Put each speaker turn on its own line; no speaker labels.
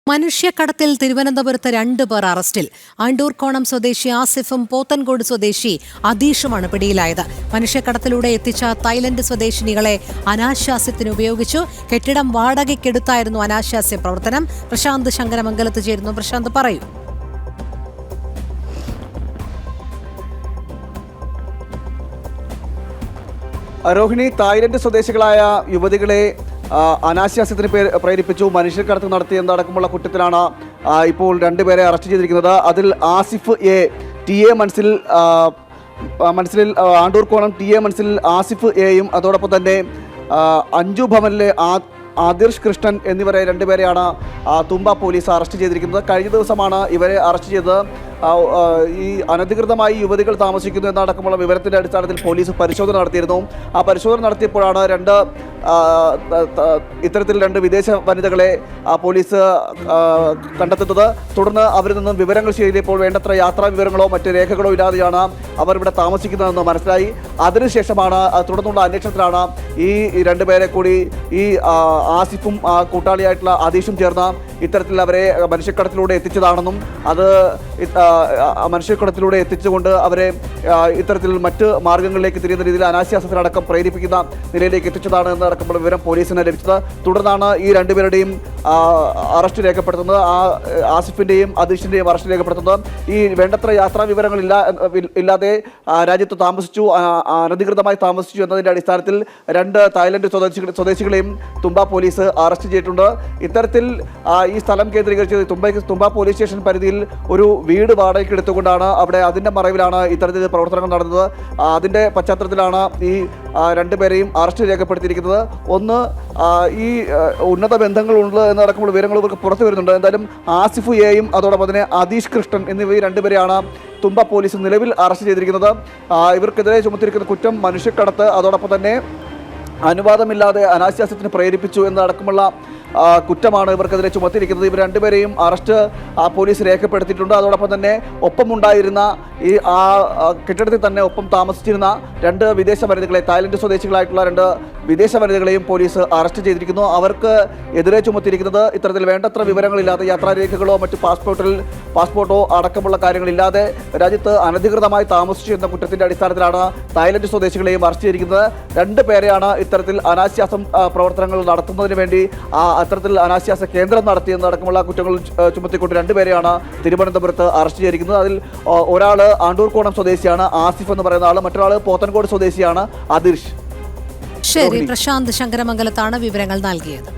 മനുഷ്യക്കടത്തിൽ തിരുവനന്തപുരത്ത് 2 പേർ അറസ്റ്റിൽ. അണ്ടൂർക്കോണം സ്വദേശി ആസിഫും പോത്തൻകോട് സ്വദേശി അദീഷുമാണ് പിടിയിലായത്. മനുഷ്യക്കടത്തിലൂടെ എത്തിച്ച തായ്ലൻഡ് സ്വദേശിനികളെ അനാശാസ്യത്തിന് ഉപയോഗിച്ചു. കെട്ടിടം വാടകയ്ക്കെടുത്തായിരുന്നു അനാശാസ്യ പ്രവർത്തനം. പ്രശാന്ത് ശങ്കരമംഗലത്ത് ചേരുന്നു. പ്രശാന്ത്, പറയൂ.
രോഹിണി, തായ്ലൻഡ് സ്വദേശികളായ യുവതികളെ അനാശാസ്യത്തിന് പ്രേരിപ്പിച്ചു മനുഷ്യക്കടത്ത് നടത്തിയെന്നടക്കമുള്ള കുറ്റത്തിലാണ് ഇപ്പോൾ 2 പേരെ അറസ്റ്റ് ചെയ്തിരിക്കുന്നത്. അതിൽ ആസിഫ് എ, ടി.എ. മനസ്സിൽ ആണ്ടൂർക്കോണം ടി.എ. മനസ്സിൽ ആസിഫ് എയും അതോടൊപ്പം തന്നെ അഞ്ജു ഭവനിലെ ആദിർഷ് കൃഷ്ണൻ എന്നിവരെ 2 പേരെയാണ് തുമ്പ പോലീസ് അറസ്റ്റ് ചെയ്തിരിക്കുന്നത്. കഴിഞ്ഞ ദിവസമാണ് ഇവരെ അറസ്റ്റ് ചെയ്തത്. ഈ അനധികൃതമായി യുവതികൾ താമസിക്കുന്നു എന്നടക്കമുള്ള വിവരത്തിൻ്റെ അടിസ്ഥാനത്തിൽ പോലീസ് പരിശോധന നടത്തിയിരുന്നു. ആ പരിശോധന നടത്തിയപ്പോഴാണ് ഇത്തരത്തിൽ 2 വിദേശ വനിതകളെ പോലീസ് കണ്ടെത്തുന്നത്. തുടർന്ന് അവരിൽ നിന്നും വിവരങ്ങൾ ശേഖരിച്ചപ്പോൾ വേണ്ടത്ര യാത്രാ വിവരങ്ങളോ മറ്റ് രേഖകളോ ഇല്ലാതെയാണ് അവർ ഇവിടെ താമസിക്കുന്നതെന്ന് മനസ്സിലായി. അതിനുശേഷമാണ് തുടർന്നുള്ള അന്വേഷണത്തിലാണ് ഈ 2 പേരെ കൂടി ഈ ആസിഫും കൂട്ടാളിയായിട്ടുള്ള അദീഷും ചേർന്ന് ഇത്തരത്തിൽ അവരെ മനുഷ്യക്കടത്തിലൂടെ എത്തിച്ചതാണെന്നും അത് മനുഷ്യക്കടത്തിലൂടെ എത്തിച്ചുകൊണ്ട് അവരെ ഇത്തരത്തിൽ മറ്റ് മാർഗങ്ങളിലേക്ക് തിരിയുന്ന രീതിയിൽ അനാശാസ്യത്തിനടക്കം പ്രേരിപ്പിക്കുന്ന നിലയിലേക്ക് എത്തിച്ചതാണ് എന്നടക്കമുള്ള വിവരം പോലീസിന് ലഭിച്ചത്. തുടർന്നാണ് ഈ 2 പേരുടെയും അറസ്റ്റ് രേഖപ്പെടുത്തുന്നത്. ആസിഫിൻ്റെയും അദീഷിൻ്റെയും അറസ്റ്റ് രേഖപ്പെടുത്തുന്നത്. ഈ വേണ്ടത്ര യാത്രാ വിവരങ്ങൾ ഇല്ലാതെ രാജ്യത്ത് താമസിച്ചു, അനധികൃതമായി താമസിച്ചു എന്നതിൻ്റെ അടിസ്ഥാനത്തിൽ 2 തായ്ലൻഡ് സ്വദേശികളെയും തുമ്പ പോലീസ് അറസ്റ്റ് ചെയ്തിട്ടുണ്ട്. ഇത്തരത്തിൽ ഈ സ്ഥലം കേന്ദ്രീകരിച്ച് തുമ്പ പോലീസ് സ്റ്റേഷൻ പരിധിയിൽ ഒരു വീട് വാടകയ്ക്ക് എടുത്തുകൊണ്ടാണ് അവിടെ അതിൻ്റെ മറവിലാണ് ഇത്തരത്തിൽ പ്രവർത്തനങ്ങൾ നടന്നത്. അതിൻ്റെ പശ്ചാത്തലത്തിലാണ് ഈ 2 പേരെയും അറസ്റ്റ് രേഖപ്പെടുത്തിയിരിക്കുന്നത്. ഒന്ന്, ഈ ഉന്നത ബന്ധങ്ങളുണ്ട് എന്നടക്കമുള്ള വിവരങ്ങൾ ഇവർക്ക് പുറത്തു വരുന്നുണ്ട്. എന്തായാലും ആസിഫ് എയും അതോടൊപ്പം തന്നെ അദീഷ് കൃഷ്ണൻ എന്നിവ 2 പേരെയാണ് തുമ്പ പോലീസ് നിലവിൽ അറസ്റ്റ് ചെയ്തിരിക്കുന്നത്. ഇവർക്കെതിരെ ചുമത്തിയിരിക്കുന്ന കുറ്റം മനുഷ്യക്കടത്ത്, അതോടൊപ്പം തന്നെ അനുവാദമില്ലാതെ അനാശാസ്യത്തിന് പ്രേരിപ്പിച്ചു എന്നടക്കമുള്ള കുറ്റമാണ് ഇവർക്കെതിരെ ചുമത്തിയിരിക്കുന്നത്. ഇവർ 2 പേരെയും അറസ്റ്റ് പോലീസ് രേഖപ്പെടുത്തിയിട്ടുണ്ട്. അതോടൊപ്പം തന്നെ ഒപ്പമുണ്ടായിരുന്ന ഈ കെട്ടിടത്തിൽ തന്നെ ഒപ്പം താമസിച്ചിരുന്ന 2 വിദേശ വനിതകളെ, തായ്ലൻഡ് സ്വദേശികളായിട്ടുള്ള 2 വിദേശ വനിതകളെയും പോലീസ് അറസ്റ്റ് ചെയ്തിരിക്കുന്നു. അവർക്ക് എതിരെ ചുമത്തിയിരിക്കുന്നത് ഇത്തരത്തിൽ വേണ്ടത്ര വിവരങ്ങളില്ലാതെ, യാത്രാരേഖകളോ മറ്റ് പാസ്പോർട്ടോ അടക്കമുള്ള കാര്യങ്ങളില്ലാതെ രാജ്യത്ത് അനധികൃതമായി താമസിച്ചു എന്ന കുറ്റത്തിൻ്റെ അടിസ്ഥാനത്തിലാണ് തായ്ലൻഡ് സ്വദേശികളെയും അറസ്റ്റ് ചെയ്തിരിക്കുന്നത്. 2 പേരെയാണ് ഇത്തരത്തിൽ അനാശാസ്യം പ്രവർത്തനങ്ങൾ നടത്തുന്നതിന് വേണ്ടി അത്തരത്തിൽ അനാശാസ്യ കേന്ദ്രം നടത്തിയെന്നടക്കമുള്ള കുറ്റങ്ങൾ ചുമത്തിക്കൊണ്ട് 2 പേരെയാണ് തിരുവനന്തപുരത്ത് അറസ്റ്റ് ചെയ്തിരിക്കുന്നത്. അതിൽ ഒരാൾ ആണ്ടൂർക്കോണം സ്വദേശിയാണ് ആസിഫ് എന്ന് പറയുന്ന ആൾ, മറ്റൊരാൾ പോത്തൻകോട് സ്വദേശിയാണ് അദീഷ്.
ശരി, പ്രശാന്ത് ശങ്കരമംഗലത്താണ് വിവരങ്ങൾ നൽകിയത്.